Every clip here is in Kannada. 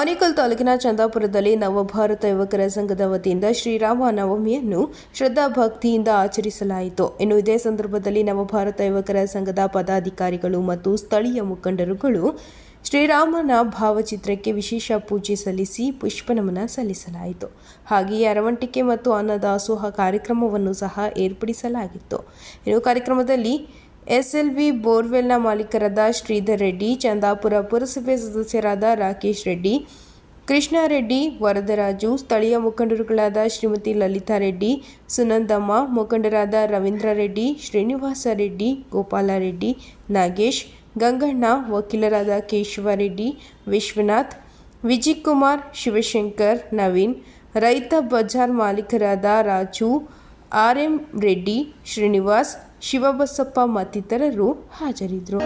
ಆನೇಕಲ್ ತಾಲೂಕಿನ ಚಂದಾಪುರದಲ್ಲಿ ನವಭಾರತ ಯುವಕರ ಸಂಘದ ವತಿಯಿಂದ ಶ್ರೀರಾಮ ನವಮಿಯನ್ನು ಶ್ರದ್ಧಾಭಕ್ತಿಯಿಂದ ಆಚರಿಸಲಾಯಿತು. ಇನ್ನು ಇದೇ ಸಂದರ್ಭದಲ್ಲಿ ನವಭಾರತ ಯುವಕರ ಸಂಘದ ಪದಾಧಿಕಾರಿಗಳು ಮತ್ತು ಸ್ಥಳೀಯ ಮುಖಂಡರುಗಳು ಶ್ರೀರಾಮನ ಭಾವಚಿತ್ರಕ್ಕೆ ವಿಶೇಷ ಪೂಜೆ ಸಲ್ಲಿಸಿ ಪುಷ್ಪನಮನ ಸಲ್ಲಿಸಲಾಯಿತು. ಹಾಗೆಯೇ ಅರವಂಟಿಕೆ ಮತ್ತು ಅನ್ನದಾಸೋಹ ಕಾರ್ಯಕ್ರಮವನ್ನು ಸಹ ಏರ್ಪಡಿಸಲಾಗಿತ್ತು. ಇನ್ನು ಕಾರ್ಯಕ್ರಮದಲ್ಲಿ ಎಸ್ಎಲ್ವಿ ಬೋರ್ವೆಲ್ನ ಮಾಲೀಕರಾದ ಶ್ರೀಧರ್ ರೆಡ್ಡಿ, ಚಂದಾಪುರ ಪುರಸಭೆ ಸದಸ್ಯರಾದ ರಾಕೇಶ್ ರೆಡ್ಡಿ, ಕೃಷ್ಣಾರೆಡ್ಡಿ, ವರದರಾಜು, ಸ್ಥಳೀಯ ಮುಖಂಡರುಗಳಾದ ಶ್ರೀಮತಿ ಲಲಿತಾ ರೆಡ್ಡಿ, ಸುನಂದಮ್ಮ, ಮುಖಂಡರಾದ ರವೀಂದ್ರ ರೆಡ್ಡಿ, ಶ್ರೀನಿವಾಸ ರೆಡ್ಡಿ, ಗೋಪಾಲ ರೆಡ್ಡಿ, ನಾಗೇಶ್, ಗಂಗಣ್ಣ, ವಕೀಲರಾದ ಕೇಶವ ರೆಡ್ಡಿ, ವಿಶ್ವನಾಥ್, ವಿಜಯ್ ಕುಮಾರ್, ಶಿವಶಂಕರ್, ನವೀನ್, ರೈತ ಬಜಾರ್ ಮಾಲೀಕರಾದ ರಾಜು, ಆರ್ಎಂ ರೆಡ್ಡಿ, ಶ್ರೀನಿವಾಸ್, ಶಿವಬಸಪ್ಪ ಮತ್ತಿತರರು ಹಾಜರಿದ್ದರು.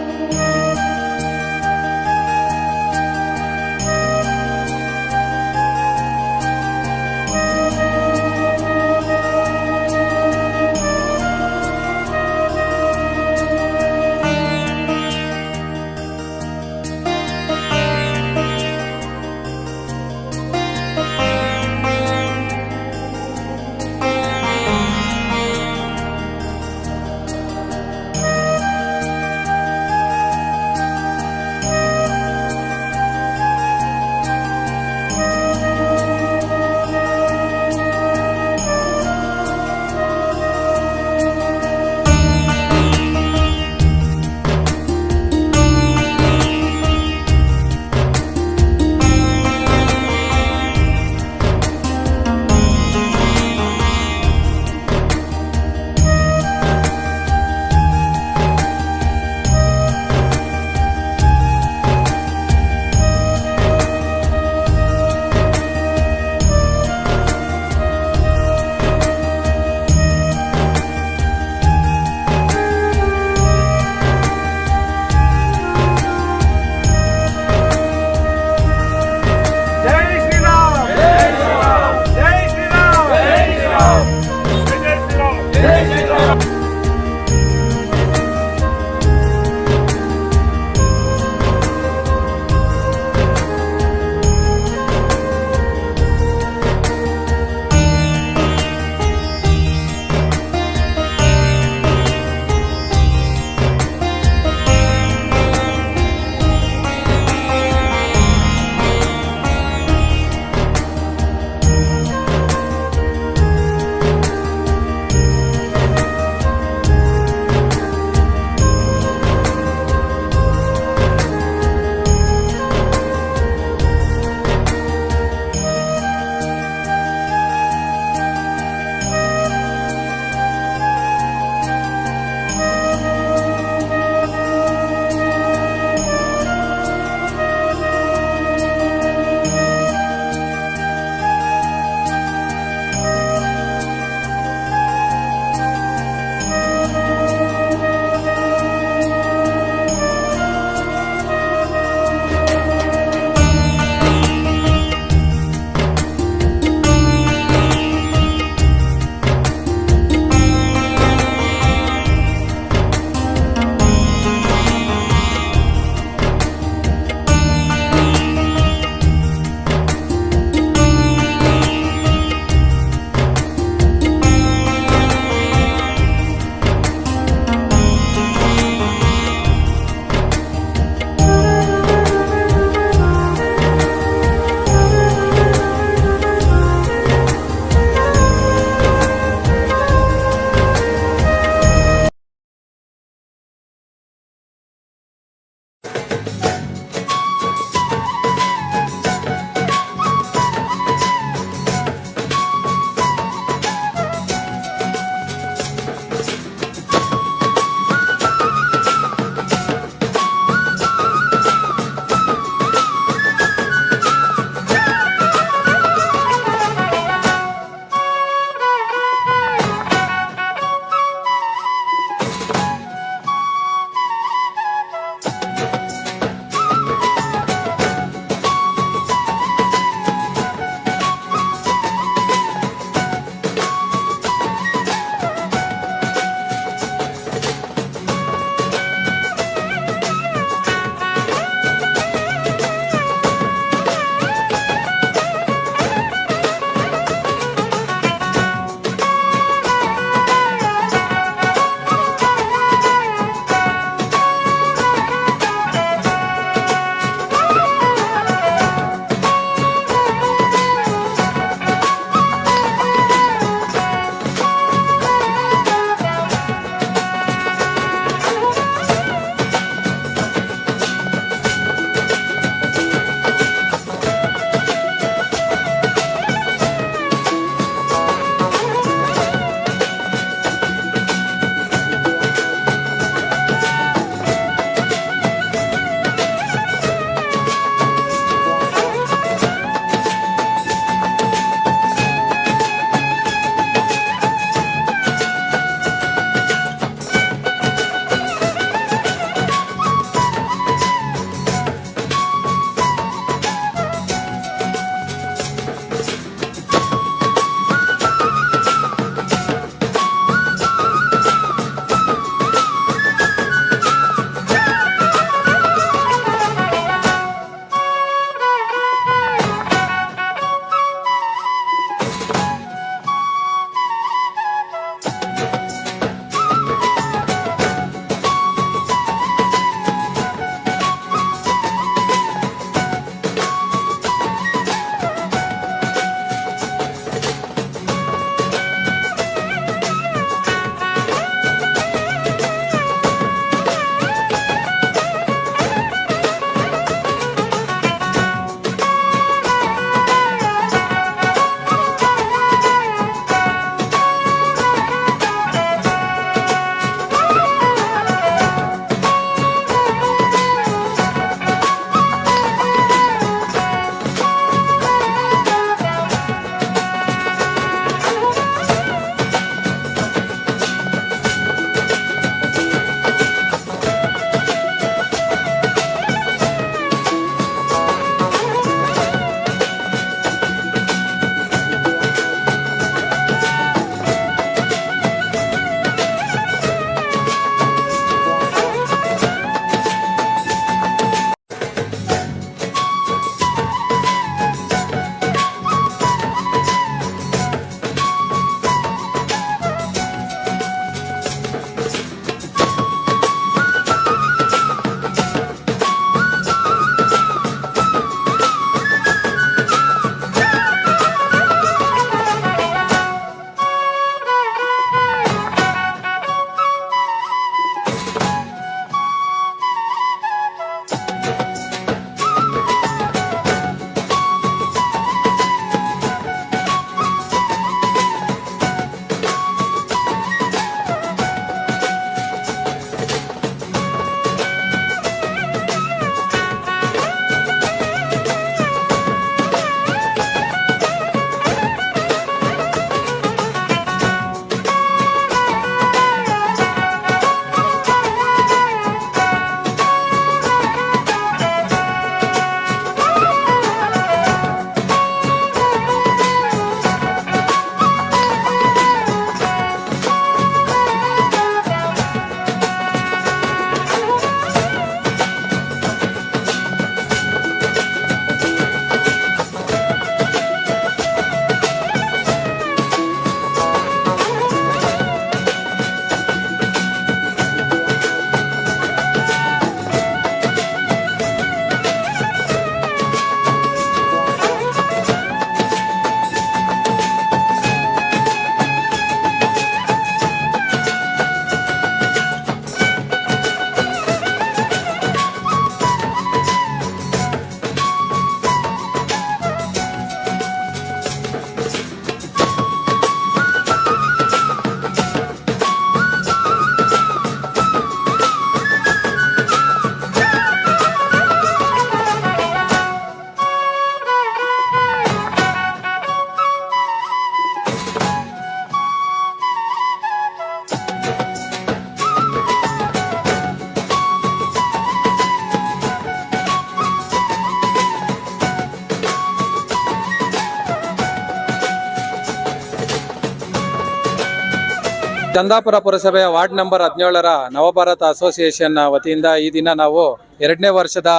ಚಂದಾಪುರ ಪುರಸಭೆಯ ವಾರ್ಡ್ ನಂಬರ್ 17ರ ನವಭಾರತ ಅಸೋಸಿಯೇಷನ್ ವತಿಯಿಂದ ಈ ದಿನ ನಾವು 2ನೇ ವರ್ಷದ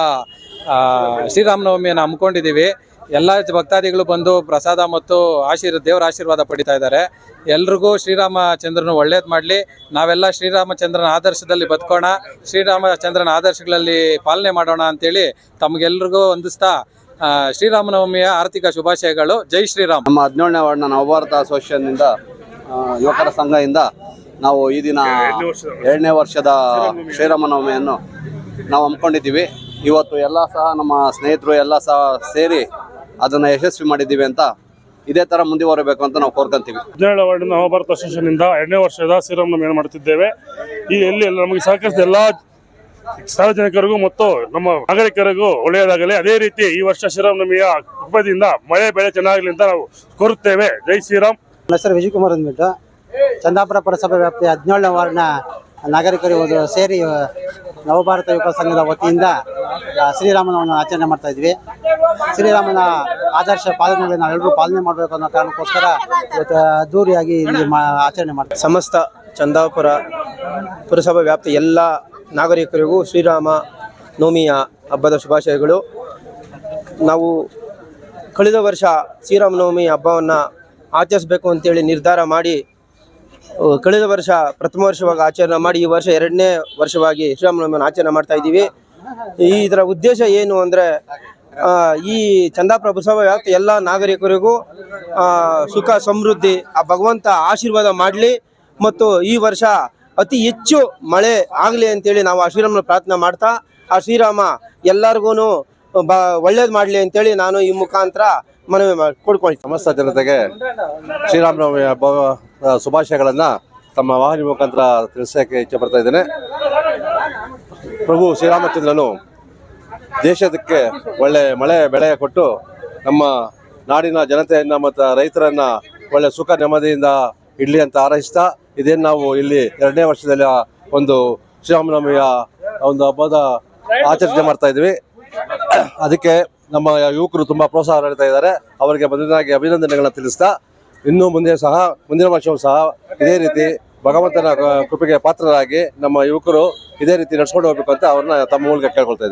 ಶ್ರೀರಾಮನವಮಿಯನ್ನು ಹಮ್ಮಿಕೊಂಡಿದ್ದೀವಿ. ಎಲ್ಲ ಭಕ್ತಾದಿಗಳು ಬಂದು ಪ್ರಸಾದ ಮತ್ತು ದೇವರ ಆಶೀರ್ವಾದ ಪಡಿತಾ ಇದ್ದಾರೆ. ಎಲ್ರಿಗೂ ಶ್ರೀರಾಮಚಂದ್ರನು ಒಳ್ಳೇದು ಮಾಡಲಿ. ನಾವೆಲ್ಲ ಶ್ರೀರಾಮಚಂದ್ರನ ಆದರ್ಶದಲ್ಲಿ ಬದುಕೋಣ, ಶ್ರೀರಾಮಚಂದ್ರನ ಆದರ್ಶಗಳಲ್ಲಿ ಪಾಲನೆ ಮಾಡೋಣ ಅಂತೇಳಿ ತಮಗೆಲ್ರಿಗೂ ವಂದಿಸ್ತಾ ಶ್ರೀರಾಮನವಮಿಯ ಆರ್ಥಿಕ ಶುಭಾಶಯಗಳು. ಜೈ ಶ್ರೀರಾಮ್. ನಮ್ಮ 17ನೇ ವಾರ್ಡ್ನ ನವಭಾರತ ಅಸೋಸಿಯೇಷನ್ನಿಂದ ಯುವಕರ ಸಂಘದಿಂದ ನಾವು ಈ ದಿನ 2ನೇ ವರ್ಷದ ಶ್ರೀರಾಮನವಮಿಯನ್ನು ನಾವು ಹಮ್ಮಿಕೊಂಡಿದ್ದೀವಿ. ಇವತ್ತು ಎಲ್ಲ ಸಹ ನಮ್ಮ ಸ್ನೇಹಿತರು ಎಲ್ಲ ಸಹ ಸೇರಿ ಅದನ್ನು ಯಶಸ್ವಿ ಮಾಡಿದ್ದೀವಿ ಅಂತ ಇದೇ ಥರ ಮುಂದುವರಬೇಕು ಅಂತ ನಾವು ಕೋರ್ಕೊಂತೀವಿ. 17ನೇ ವಾರ್ಡಿನ ನವಭಾರತ ಅಸೋಸಿಯೇಷನ್ನಿಂದ 2ನೇ ವರ್ಷದ ಶ್ರೀರಾಮನವಮಿಯನ್ನು ಮಾಡುತ್ತಿದ್ದೇವೆ. ಈ ಎಲ್ಲಿ ನಮಗೆ ಸಹಕರಿಸಿದ ಎಲ್ಲ ಸಾರ್ವಜನಿಕರಿಗೂ ಮತ್ತು ನಮ್ಮ ನಾಗರಿಕರಿಗೂ ಒಳ್ಳೆಯದಾಗಲಿ. ಅದೇ ರೀತಿ ಈ ವರ್ಷ ಶ್ರೀರಾಮನವಮಿಯ ಕೃಪದಿಂದ ಮಳೆ ಬೆಳೆ ಚೆನ್ನಾಗಲಿ ಅಂತ ನಾವು ಕೋರುತ್ತೇವೆ. ಜೈ ಶ್ರೀರಾಮ್. ನನ್ನ ಹೆಸರು ವಿಜಯಕುಮಾರ್ ಅಂದ್ಬಿಟ್ಟು ಚಂದಾಪುರ ಪುರಸಭೆ ವ್ಯಾಪ್ತಿಯ 17ನೇ ವಾರ್ಡ್ನ ನಾಗರಿಕರು ಸೇರಿ ನವಭಾರತ ಯುವಕ ಸಂಘದ ವತಿಯಿಂದ ಶ್ರೀರಾಮನವನ್ನ ಆಚರಣೆ ಮಾಡ್ತಾ ಇದ್ವಿ. ಶ್ರೀರಾಮನ ಆದರ್ಶ ಪಾಲನೆಯಲ್ಲಿ ನಾವೆಲ್ಲರೂ ಪಾಲನೆ ಮಾಡಬೇಕು ಅನ್ನೋ ಕಾರಣಕ್ಕೋಸ್ಕರ ಇವತ್ತು ಅದ್ದೂರಿಯಾಗಿ ಇಲ್ಲಿ ಆಚರಣೆ ಮಾಡ್ತೀವಿ. ಸಮಸ್ತ ಚಂದಾಪುರ ಪುರಸಭಾ ವ್ಯಾಪ್ತಿ ಎಲ್ಲ ನಾಗರಿಕರಿಗೂ ಶ್ರೀರಾಮ ನವಮಿಯ ಹಬ್ಬದ ಶುಭಾಶಯಗಳು. ನಾವು ಕಳೆದ ವರ್ಷ ಶ್ರೀರಾಮನವಮಿ ಹಬ್ಬವನ್ನು ಆಚರಿಸಬೇಕು ಅಂತೇಳಿ ನಿರ್ಧಾರ ಮಾಡಿ ಕಳೆದ ವರ್ಷ ಪ್ರಥಮ ವರ್ಷವಾಗಿ ಆಚರಣೆ ಮಾಡಿ ಈ ವರ್ಷ 2ನೇ ವರ್ಷವಾಗಿ ಶ್ರೀರಾಮನವಮಿಯನ್ನು ಆಚರಣೆ ಮಾಡ್ತಾ ಇದ್ದೀವಿ. ಇದರ ಉದ್ದೇಶ ಏನು ಅಂದರೆ ಈ ಚಂದಾಪುರ ಪುರಸಭಾ ವ್ಯಾಪ್ತಿ ಎಲ್ಲ ನಾಗರಿಕರಿಗೂ ಸುಖ ಸಮೃದ್ಧಿ ಆ ಭಗವಂತ ಆಶೀರ್ವಾದ ಮಾಡಲಿ ಮತ್ತು ಈ ವರ್ಷ ಅತಿ ಹೆಚ್ಚು ಮಳೆ ಆಗಲಿ ಅಂತೇಳಿ ನಾವು ಆ ಶ್ರೀರಾಮನ ಪ್ರಾರ್ಥನೆ ಮಾಡ್ತಾ ಆ ಶ್ರೀರಾಮ ಎಲ್ಲರಿಗೂ ಒಳ್ಳೇದು ಮಾಡಲಿ ಅಂತೇಳಿ ನಾನು ಈ ಮುಖಾಂತರ ಮನವಿ ಕೊಡ್ಕೊಳ್ತೀನಿ. ಸಮಸ್ತ ಜನತೆಗೆ ಶ್ರೀರಾಮನವಮಿ ಹಬ್ಬ ಶುಭಾಶಯಗಳನ್ನು ತಮ್ಮ ವಾಹಿನಿ ಮುಖಾಂತರ ತಿಳಿಸೋಕ್ಕೆ ಇಚ್ಛೆ ಪಡ್ತಾ ಇದ್ದೇನೆ. ಪ್ರಭು ಶ್ರೀರಾಮಚಂದ್ರನು ದೇಶಕ್ಕೆ ಒಳ್ಳೆ ಮಳೆ ಬೆಳೆ ಕೊಟ್ಟು ನಮ್ಮ ನಾಡಿನ ಜನತೆಯನ್ನು ಮತ್ತು ರೈತರನ್ನ ಒಳ್ಳೆ ಸುಖ ನೆಮ್ಮದಿಯಿಂದ ಇಡ್ಲಿ ಅಂತ ಹಾರೈಸ್ತಾ ಇದೇನು ನಾವು ಇಲ್ಲಿ 2ನೇ ವರ್ಷದಲ್ಲಿ ಒಂದು ಶ್ರೀರಾಮನವಮಿಯ ಒಂದು ಹಬ್ಬದ ಆಚರಣೆ ಮಾಡ್ತಾ ಇದ್ವಿ. ಅದಕ್ಕೆ ನಮ್ಮ ಯುವಕರು ತುಂಬ ಪ್ರೋತ್ಸಾಹ ನೀಡ್ತಾ ಇದ್ದಾರೆ. ಅವರಿಗೆ ಮೊದಲನಾಗಿ ಅಭಿನಂದನೆಗಳನ್ನ ತಿಳಿಸ್ತಾ ಇನ್ನು ಮುಂದಿನ ವರ್ಷವೂ ಸಹ ಇದೇ ರೀತಿ ಭಗವಂತನ ಕೃಪೆಗೆ ಪಾತ್ರರಾಗಿ ನಮ್ಮ ಯುವಕರು ಇದೇ ರೀತಿ ನಡ್ಸ್ಕೊಂಡು ಹೋಗ್ಬೇಕು ಅಂತ ಅವ್ರನ್ನ ತಮ್ಮ ಮೂಲಕ ಕೇಳ್ಕೊಳ್ತಾ ಇದ್ದಾರೆ.